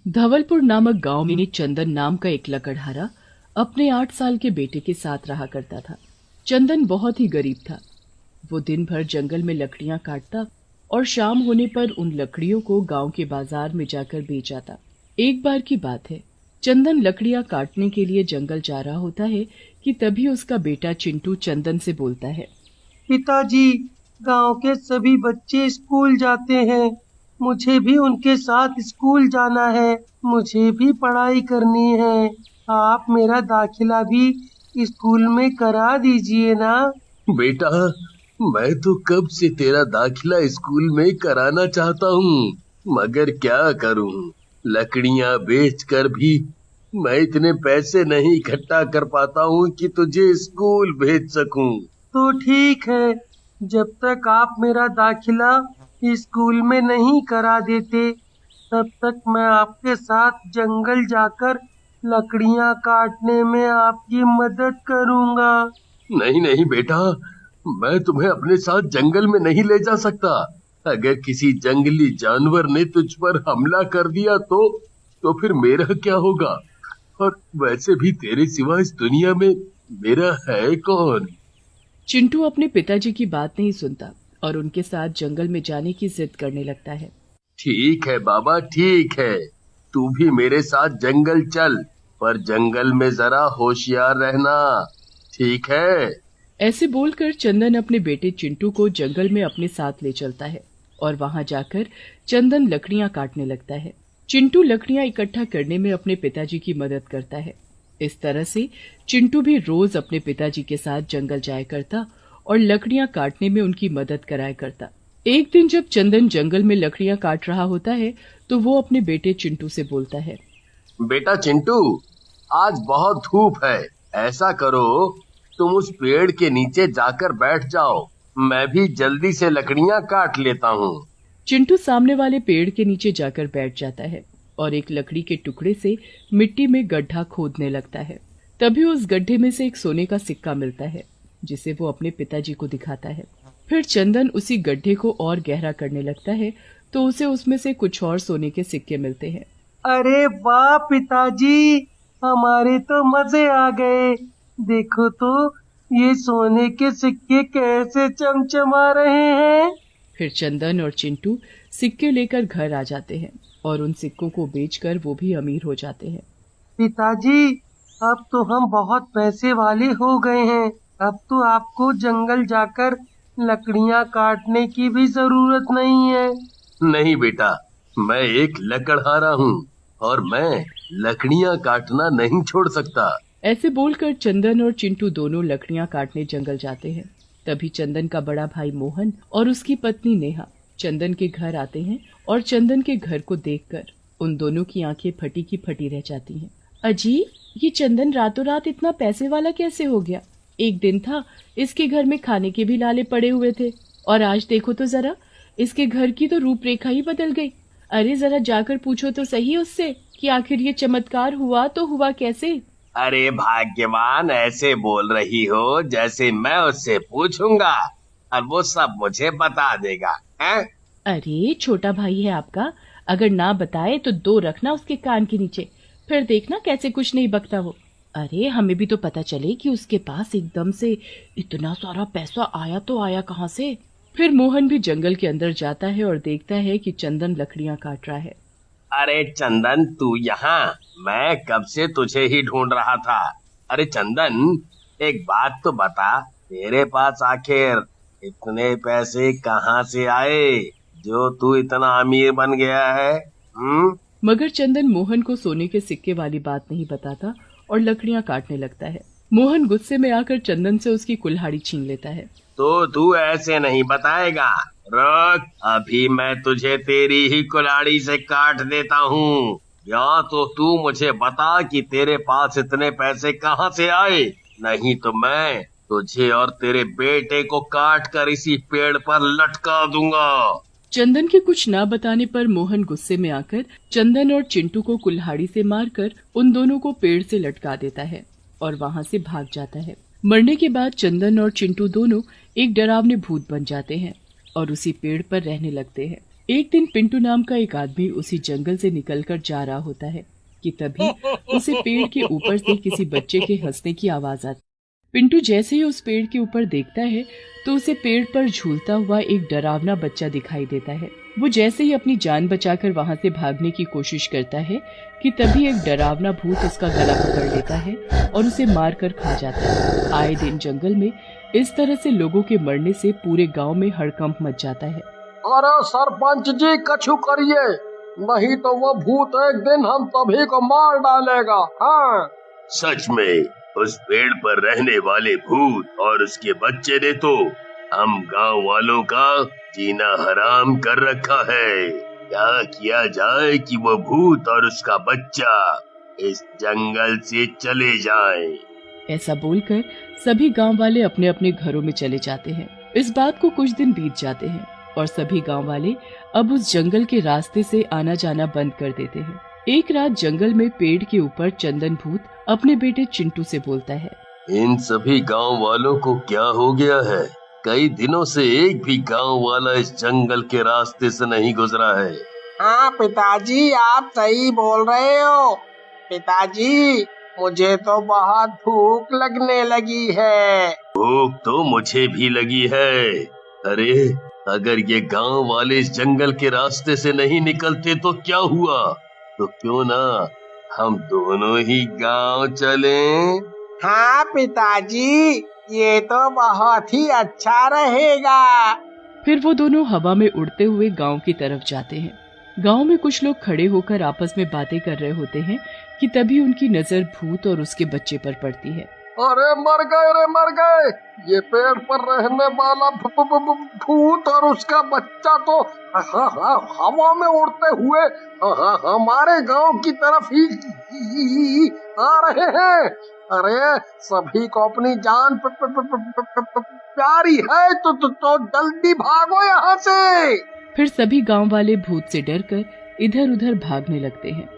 धवलपुर नामक गांव में चंदन नाम का एक लकड़हारा अपने 8 साल के बेटे के साथ रहा करता था। चंदन बहुत ही गरीब था। वो दिन भर जंगल में लकड़ियां काटता और शाम होने पर उन लकड़ियों को गांव के बाजार में जाकर बेच आता। एक बार की बात है, चंदन लकड़ियां काटने के लिए जंगल जा रहा होता है कि तभी उसका बेटा चिंटू चंदन से बोलता है, पिताजी, गांव के सभी बच्चे स्कूल जाते हैं, मुझे भी उनके साथ स्कूल जाना है, मुझे भी पढ़ाई करनी है। आप मेरा दाखिला भी स्कूल में करा दीजिए ना। बेटा, मैं तो कब से तेरा दाखिला स्कूल में कराना चाहता हूँ, मगर क्या करूँ, लकड़ियाँ बेचकर भी मैं इतने पैसे नहीं इकट्ठा कर पाता हूँ कि तुझे स्कूल भेज सकूँ। तो ठीक है, जब तक आप मेरा दाखिला स्कूल में नहीं करा देते, तब तक मैं आपके साथ जंगल जाकर लकड़ियाँ काटने में आपकी मदद करूँगा। नहीं नहीं बेटा, मैं तुम्हें अपने साथ जंगल में नहीं ले जा सकता। अगर किसी जंगली जानवर ने तुझ पर हमला कर दिया तो फिर मेरा क्या होगा? और वैसे भी तेरे सिवा इस दुनिया में मेरा है कौन? चिंटू अपने पिताजी की बात नहीं सुनता और उनके साथ जंगल में जाने की जिद करने लगता है। ठीक है बाबा, ठीक है, तू भी मेरे साथ जंगल चल, पर जंगल में जरा होशियार रहना, ठीक है? ऐसे बोलकर चंदन अपने बेटे चिंटू को जंगल में अपने साथ ले चलता है और वहां जाकर चंदन लकड़ियां काटने लगता है। चिंटू लकड़ियां इकट्ठा करने में अपने पिताजी की मदद करता है। इस तरह से चिंटू भी रोज अपने पिताजी के साथ जंगल जाया करता और लकड़ियां काटने में उनकी मदद कराया करता। एक दिन जब चंदन जंगल में लकड़ियां काट रहा होता है तो वो अपने बेटे चिंटू से बोलता है, बेटा चिंटू, आज बहुत धूप है, ऐसा करो तुम उस पेड़ के नीचे जाकर बैठ जाओ, मैं भी जल्दी से लकड़ियां काट लेता हूँ। चिंटू सामने वाले पेड़ के नीचे जाकर बैठ जाता है और एक लकड़ी के टुकड़े से मिट्टी में गड्ढा खोदने लगता है। तभी उस गड्ढे में से एक सोने का सिक्का मिलता है, जिसे वो अपने पिताजी को दिखाता है। फिर चंदन उसी गड्ढे को और गहरा करने लगता है तो उसे उसमें से कुछ और सोने के सिक्के मिलते हैं। अरे वाह पिताजी, हमारे तो मजे आ गए। देखो तो ये सोने के सिक्के कैसे चमचमा रहे हैं। फिर चंदन और चिंटू सिक्के लेकर घर आ जाते हैं और उन सिक्कों को बेचकर वो भी अमीर हो जाते हैं। पिताजी, अब तो हम बहुत पैसे वाले हो गए हैं। अब तो आपको जंगल जाकर लकड़ियाँ काटने की भी जरूरत नहीं है। नहीं बेटा, मैं एक लकड़हारा हूँ और मैं लकड़ियां काटना नहीं छोड़ सकता। ऐसे बोलकर चंदन और चिंटू दोनों लकड़ियां काटने जंगल जाते हैं। तभी चंदन का बड़ा भाई मोहन और उसकी पत्नी नेहा चंदन के घर आते हैं और चंदन के घर को देखकर उन दोनों की आंखें फटी की फटी रह जाती हैं। अजी, ये चंदन रातों रात इतना पैसे वाला कैसे हो गया? एक दिन था इसके घर में खाने के भी लाले पड़े हुए थे और आज देखो तो जरा, इसके घर की तो रूपरेखा ही बदल गई। अरे जरा जाकर पूछो तो सही उससे कि आखिर ये चमत्कार हुआ तो हुआ कैसे? अरे भाग्यवान, ऐसे बोल रही हो जैसे मैं उससे पूछूंगा और वो सब मुझे बता देगा, हैं? अरे छोटा भाई है आपका, अगर ना बताए तो 2 रखना उसके कान के नीचे, फिर देखना कैसे कुछ नहीं बकता वो। अरे हमें भी तो पता चले कि उसके पास एकदम से इतना सारा पैसा आया तो आया कहाँ से। फिर मोहन भी जंगल के अंदर जाता है और देखता है कि चंदन लकड़ियां काट रहा है। अरे चंदन, तू यहाँ? मैं कब से तुझे ही ढूंढ रहा था। अरे चंदन, एक बात तो बता, तेरे पास आखिर इतने पैसे कहाँ से आए जो तू इतना अमीर बन गया है? मगर चंदन मोहन को सोने के सिक्के वाली बात नहीं बताता और लकड़ियां काटने लगता है। मोहन गुस्से में आकर चंदन से उसकी कुल्हाड़ी छीन लेता है। तो तू ऐसे नहीं बताएगा, रुक, अभी मैं तुझे तेरी ही कुल्हाड़ी से काट देता हूँ। या तो तू मुझे बता कि तेरे पास इतने पैसे कहाँ से आए, नहीं तो मैं तुझे और तेरे बेटे को काट कर इसी पेड़ पर लटका दूंगा। चंदन के कुछ ना बताने पर मोहन गुस्से में आकर चंदन और चिंटू को कुल्हाड़ी से मारकर उन दोनों को पेड़ से लटका देता है और वहाँ से भाग जाता है। मरने के बाद चंदन और चिंटू दोनों एक डरावने भूत बन जाते हैं और उसी पेड़ पर रहने लगते हैं। एक दिन पिंटू नाम का एक आदमी उसी जंगल से निकलकर जा रहा होता है कि तभी उसे पेड़ के ऊपर से किसी बच्चे के हंसने की आवाज आती। पिंटू जैसे ही उस पेड़ के ऊपर देखता है तो उसे पेड़ पर झूलता हुआ एक डरावना बच्चा दिखाई देता है। वो जैसे ही अपनी जान बचाकर वहां से भागने की कोशिश करता है कि तभी एक डरावना भूत उसका गला पकड़ लेता है और उसे मार कर खा जाता है। आए दिन जंगल में इस तरह से लोगों के मरने से पूरे गांव में हड़कंप मच जाता है। अरे सरपंच जी कछु करिए, नहीं तो वो भूत एक दिन हम सभी को मार डालेगा। हाँ सच में उस पेड़ पर रहने वाले भूत और उसके बच्चे ने तो हम गांव वालों का जीना हराम कर रखा है। क्या किया जाए कि वो भूत और उसका बच्चा इस जंगल से चले जाएं। ऐसा बोलकर सभी गांव वाले अपने अपने घरों में चले जाते हैं। इस बात को कुछ दिन बीत जाते हैं और सभी गांव वाले अब उस जंगल के रास्ते से आना जाना बंद कर देते हैं। एक रात जंगल में पेड़ के ऊपर चंदन भूत अपने बेटे चिंटू से बोलता है, इन सभी गांव वालों को क्या हो गया है? कई दिनों से एक भी गांव वाला इस जंगल के रास्ते से नहीं गुजरा है। हाँ पिताजी, आप सही बोल रहे हो। पिताजी मुझे तो बहुत भूख लगने लगी है। भूख तो मुझे भी लगी है। अरे अगर ये गांव वाले इस जंगल के रास्ते से नहीं निकलते तो क्या हुआ? तो क्यों ना हम दोनों ही गांव चलें? हाँ पिताजी, ये तो बहुत ही अच्छा रहेगा। फिर वो दोनों हवा में उड़ते हुए गांव की तरफ जाते हैं। गांव में कुछ लोग खड़े होकर आपस में बातें कर रहे होते हैं कि तभी उनकी नजर भूत और उसके बच्चे पर पड़ती है। अरे मर गए रे मर गए, ये पेड़ पर रहने वाला भूत और उसका बच्चा तो हवा में उड़ते हुए हमारे गांव की तरफ ही आ रहे हैं। अरे सभी को अपनी जान प्यारी है तो जल्दी भागो यहाँ से। फिर सभी गांव वाले भूत से डरकर इधर उधर भागने लगते हैं।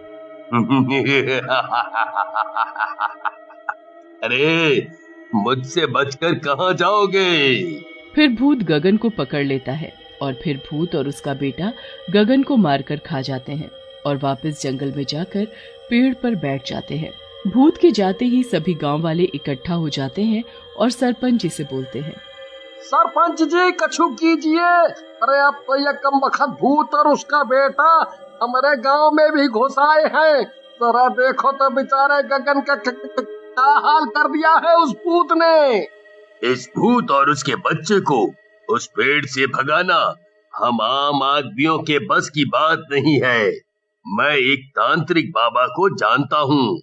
अरे मुझसे बचकर कहाँ जाओगे? फिर भूत गगन को पकड़ लेता है और फिर भूत और उसका बेटा गगन को मारकर खा जाते हैं और वापस जंगल में जाकर पेड़ पर बैठ जाते हैं। भूत के जाते ही सभी गांव वाले इकट्ठा हो जाते हैं और सरपंच जी से बोलते हैं, सरपंच जी कछु कीजिए। अरे अब तो ये कमबख्त भूत और उसका बेटा हमारे गांव में भी घुस आए हैं। जरा देखो तो बेचारे गगन का क्या हाल कर दिया है उस भूत ने। इस भूत और उसके बच्चे को उस पेड़ से भगाना हम आम आदमियों के बस की बात नहीं है। मैं एक तांत्रिक बाबा को जानता हूँ,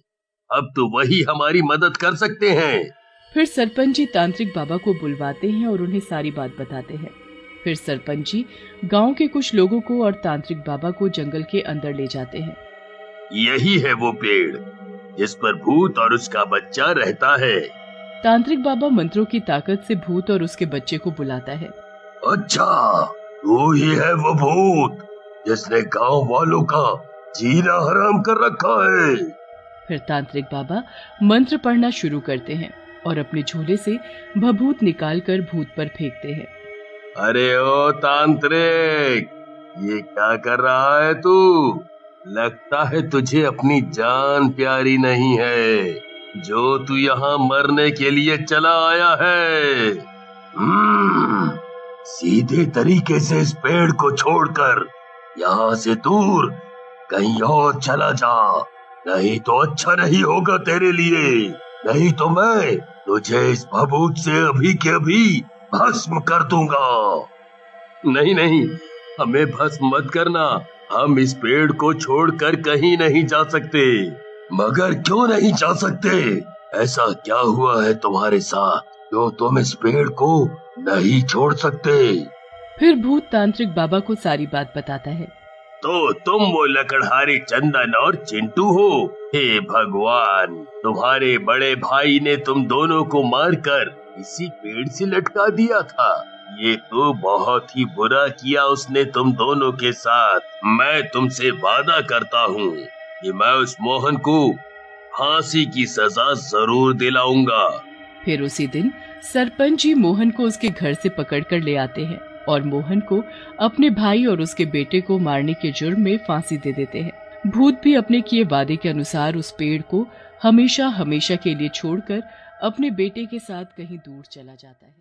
अब तो वही हमारी मदद कर सकते हैं। फिर सरपंच जी तांत्रिक बाबा को बुलवाते हैं और उन्हें सारी बात बताते हैं। फिर सरपंच जी गांव के कुछ लोगों को और तांत्रिक बाबा को जंगल के अंदर ले जाते हैं। यही है वो पेड़ जिस पर भूत और उसका बच्चा रहता है। तांत्रिक बाबा मंत्रों की ताकत से भूत और उसके बच्चे को बुलाता है। अच्छा, वो ही है वो भूत जिसने गांव वालों का जीना हराम कर रखा है। फिर तांत्रिक बाबा मंत्र पढ़ना शुरू करते हैं और अपने झोले से भभूत निकालकर भूत पर फेंकते हैं। अरे ओ तांत्रिक, ये क्या कर रहा है तू? लगता है तुझे अपनी जान प्यारी नहीं है, जो तू यहाँ मरने के लिए चला आया है। सीधे तरीके से इस पेड़ को छोड़कर यहाँ से दूर कहीं और चला जा, नहीं तो अच्छा नहीं होगा तेरे लिए। नहीं तो मैं तुझे इस भभूत से अभी के अभी भस्म कर दूंगा। नहीं नहीं, हमें भस्म मत करना, हम इस पेड़ को छोड़कर कहीं नहीं जा सकते। मगर क्यों नहीं जा सकते? ऐसा क्या हुआ है तुम्हारे साथ जो तुम इस पेड़ को नहीं छोड़ सकते? फिर भूत तांत्रिक बाबा को सारी बात बताता है। तो तुम वो लकड़हारे चंदन और चिंटू हो? हे भगवान, तुम्हारे बड़े भाई ने तुम दोनों को मारकर इसी पेड़ से लटका दिया था। ये तो बहुत ही बुरा किया उसने तुम दोनों के साथ। मैं तुमसे वादा करता हूँ कि मैं उस मोहन को फांसी की सजा जरूर दिलाऊंगा। फिर उसी दिन सरपंच जी मोहन को उसके घर से पकड़कर ले आते हैं और मोहन को अपने भाई और उसके बेटे को मारने के जुर्म में फांसी दे देते हैं। भूत भी अपने किए वादे के अनुसार उस पेड़ को हमेशा हमेशा के लिए छोड़कर अपने बेटे के साथ कहीं दूर चला जाता है।